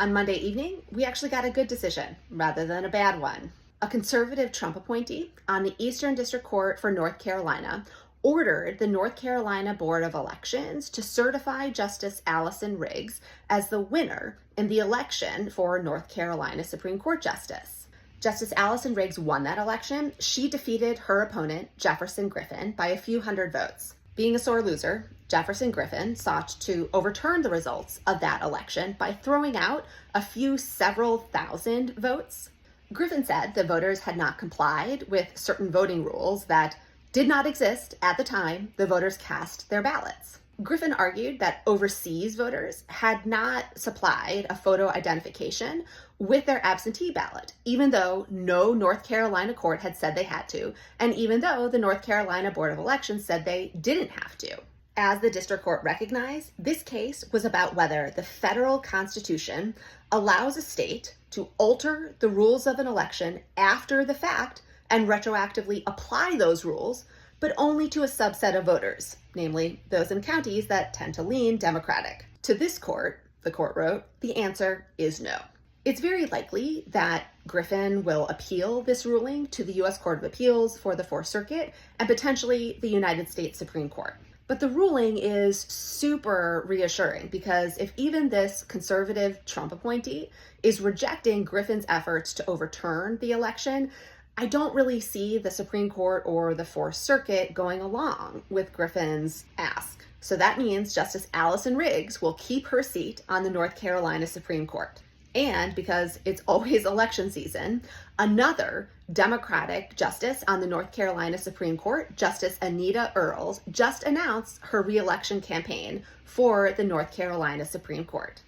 On Monday evening, we actually got a good decision rather than a bad one. A conservative Trump appointee on the Eastern District Court for North Carolina ordered the North Carolina Board of Elections to certify Justice Allison Riggs as the winner in the election for North Carolina Supreme Court Justice. Justice Allison Riggs won that election. She defeated her opponent, Jefferson Griffin, by a few hundred votes. Being a sore loser, Jefferson Griffin sought to overturn the results of that election by throwing out a few several thousand votes. Griffin said the voters had not complied with certain voting rules that did not exist at the time the voters cast their ballots. Griffin argued that overseas voters had not supplied a photo identification with their absentee ballot, even though no North Carolina court had said they had to, and even though the North Carolina Board of Elections said they didn't have to. As the district court recognized, this case was about whether the federal constitution allows a state to alter the rules of an election after the fact and retroactively apply those rules, but only to a subset of voters, namely those in counties that tend to lean Democratic. To this court, the court wrote, the answer is no. It's very likely that Griffin will appeal this ruling to the U.S. Court of Appeals for the Fourth Circuit and potentially the United States Supreme Court. But the ruling is super reassuring because if even this conservative Trump appointee is rejecting Griffin's efforts to overturn the election, I don't really see the Supreme Court or the Fourth Circuit going along with Griffin's ask. So that means Justice Allison Riggs will keep her seat on the North Carolina Supreme Court. And because it's always election season, another Democratic justice on the North Carolina Supreme Court, Justice Anita Earls, just announced her re-election campaign for the North Carolina Supreme Court.